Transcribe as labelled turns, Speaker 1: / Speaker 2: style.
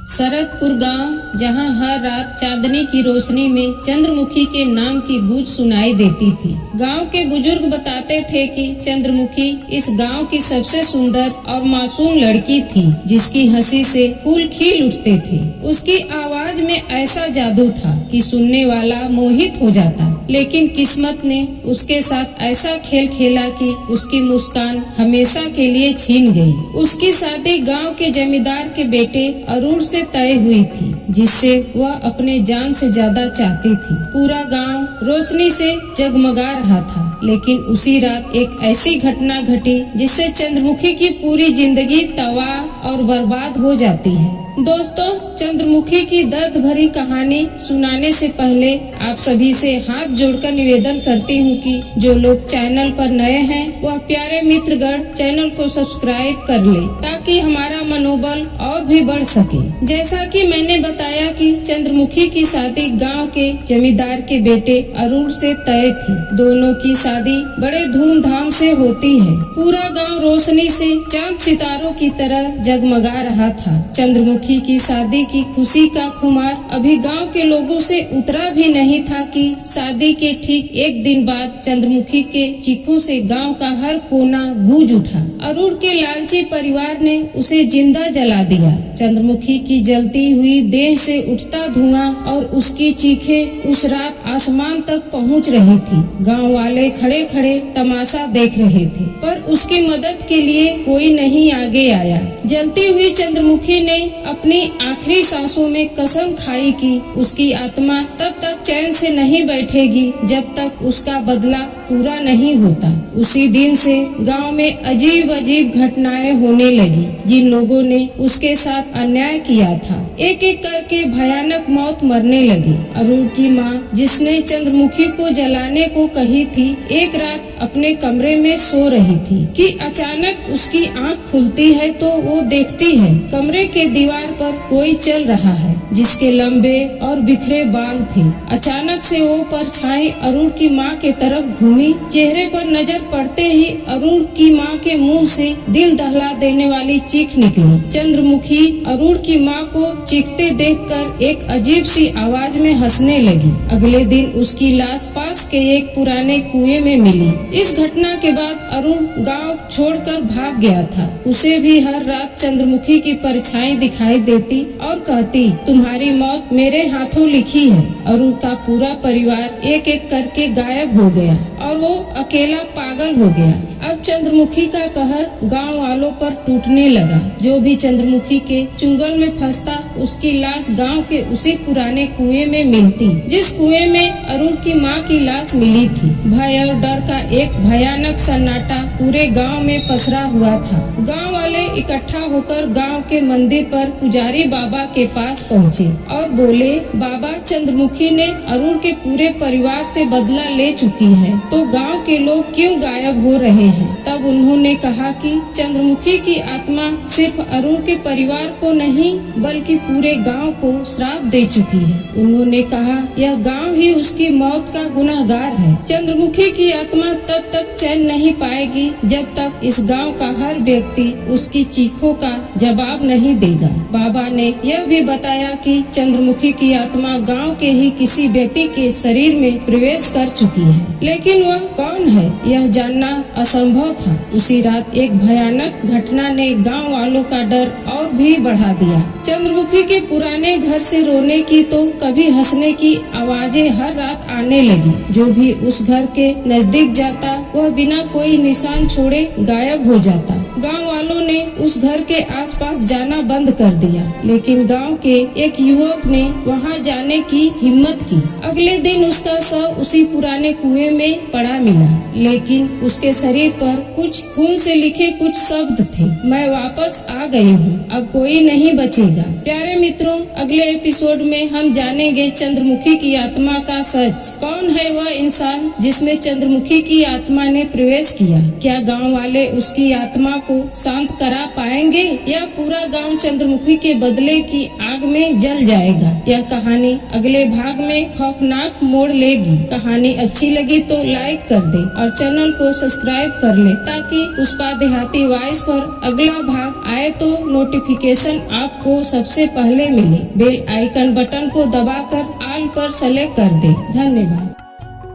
Speaker 1: शरदपुर गांव, जहां हर रात चांदनी की रोशनी में चंद्रमुखी के नाम की गूंज सुनाई देती थी। गांव के बुजुर्ग बताते थे कि चंद्रमुखी इस गांव की सबसे सुंदर और मासूम लड़की थी, जिसकी हंसी से फूल खिल उठते थे। उसकी आवाज में ऐसा जादू था कि सुनने वाला मोहित हो जाता। लेकिन किस्मत ने उसके साथ ऐसा खेल खेला कि उसकी मुस्कान हमेशा के लिए छीन गई। उसकी शादी गांव के जमींदार के बेटे अरुण से तय हुई थी, जिससे वह अपने जान से ज्यादा चाहती थी। पूरा गांव रोशनी से जगमगा रहा था, लेकिन उसी रात एक ऐसी घटना घटी जिससे चंद्रमुखी की पूरी जिंदगी तबाह और बर्बाद हो जाती है। दोस्तों, चंद्रमुखी की दर्द भरी कहानी सुनाने से पहले आप सभी से हाथ जोड़कर निवेदन करती हूँ कि जो लोग चैनल पर नए हैं वह प्यारे मित्रगण चैनल को सब्सक्राइब कर ले, ताकि हमारा मनोबल और भी बढ़ सके। जैसा कि मैंने बताया कि चंद्रमुखी की शादी गांव के जमींदार के बेटे अरुण से तय थी। दोनों की शादी बड़े धूमधाम से होती है। पूरा गाँव रोशनी से चांद सितारों की तरह जगमगा रहा था। चंद्रमुखी की शादी की खुशी का खुमार अभी गांव के लोगों से उतरा भी नहीं था कि शादी के ठीक एक दिन बाद चंद्रमुखी के चीखों से गांव का हर कोना गूंज उठा। अरुण के लालची परिवार ने उसे जिंदा जला दिया। चंद्रमुखी की जलती हुई देह से उठता धुआं और उसकी चीखें उस रात आसमान तक पहुंच रही थी। गांव वाले खड़े खड़े तमाशा देख रहे थे, पर उसकी मदद के लिए कोई नहीं आगे आया। जलती हुई चंद्रमुखी ने अपनी आखिरी सांसों में कसम खाई कि उसकी आत्मा तब तक चैन से नहीं बैठेगी जब तक उसका बदला पूरा नहीं होता। उसी दिन से गांव में अजीब अजीब घटनाएं होने लगी। जिन लोगों ने उसके साथ अन्याय किया था, एक एक करके भयानक मौत मरने लगी। अरुण की माँ, जिसने चंद्रमुखी को जलाने को कही थी, एक रात अपने कमरे में सो रही थी कि अचानक उसकी आँख खुलती है तो वो देखती है कमरे के दीवार पर कोई चल रहा है, जिसके लंबे और बिखरे बाल थे। अचानक से वो परछाई अरुण की माँ के तरफ घूमी। चेहरे पर नजर पड़ते ही अरुण की माँ के मुंह से दिल दहला देने वाली चीख निकली। चंद्रमुखी अरुण की माँ को चीखते देखकर एक अजीब सी आवाज में हंसने लगी। अगले दिन उसकी लाश पास के एक पुराने कुएं में मिली। इस घटना के बाद अरुण गाँव छोड़कर भाग गया था। उसे भी हर रात चंद्रमुखी की परछाई दिखाई देती और कहती, तुम्हारी मौत मेरे हाथों लिखी है। अरुण का पूरा परिवार एक एक करके गायब हो गया और वो अकेला पागल हो गया। अब चंद्रमुखी का कहर गांव वालों पर टूटने लगा। जो भी चंद्रमुखी के चुंगल में फंसता, उसकी लाश गांव के उसी पुराने कुएं में मिलती, जिस कुएं में अरुण की माँ की लाश मिली थी। भय और डर का एक भयानक सन्नाटा पूरे गाँव में पसरा हुआ था। गाँव वाले इकट्ठा होकर गाँव के मंदिर पर पुजारी बाबा के पास पहुँचे और बोले, बाबा, चंद्रमुखी ने अरुण के पूरे परिवार से बदला ले चुकी है, तो गांव के लोग क्यों गायब हो रहे हैं? तब उन्होंने कहा कि चंद्रमुखी की आत्मा सिर्फ अरुण के परिवार को नहीं बल्कि पूरे गांव को श्राप दे चुकी है। उन्होंने कहा, यह गांव ही उसकी मौत का गुनहगार है। चंद्रमुखी की आत्मा तब तक चैन नहीं पाएगी जब तक इस गांव का हर व्यक्ति उसकी चीखों का जवाब नहीं देगा। बाबा ने यह भी बताया कि चंद्रमुखी की आत्मा गांव के ही किसी व्यक्ति के शरीर में प्रवेश कर चुकी है, लेकिन वह कौन है यह जानना असंभव था। उसी रात एक भयानक घटना ने गांव वालों का डर और भी बढ़ा दिया। चंद्रमुखी के पुराने घर से रोने की तो कभी हंसने की आवाजें हर रात आने लगी। जो भी उस घर के नजदीक जाता, वह बिना कोई निशान छोड़े गायब हो जाता। गांव वालों ने उस घर के आसपास जाना बंद कर दिया, लेकिन गांव के एक युवक ने वहां जाने की हिम्मत की। अगले दिन उसका शव उसी पुराने कुएं में पड़ा मिला, लेकिन उसके शरीर पर कुछ खून से लिखे कुछ शब्द थे, मैं वापस आ गई हूँ, अब कोई नहीं बचेगा। प्यारे मित्रों, अगले एपिसोड में हम जानेंगे चंद्रमुखी की आत्मा का सच। कौन है वह इंसान जिसमें चंद्रमुखी की आत्मा ने प्रवेश किया? क्या गाँव वाले उसकी आत्मा को शांत करा पाएंगे या पूरा गांव चंद्रमुखी के बदले की आग में जल जाएगा? यह कहानी अगले भाग में खौफनाक मोड़ लेगी। कहानी अच्छी लगी तो लाइक कर दे और चैनल को सब्सक्राइब कर ले, ताकि पुष्पा देहाती वॉइस पर अगला भाग आए तो नोटिफिकेशन आपको सबसे पहले पहले मिले। बेल आइकन बटन को दबाकर ऑल पर सेलेक्ट कर दें। धन्यवाद।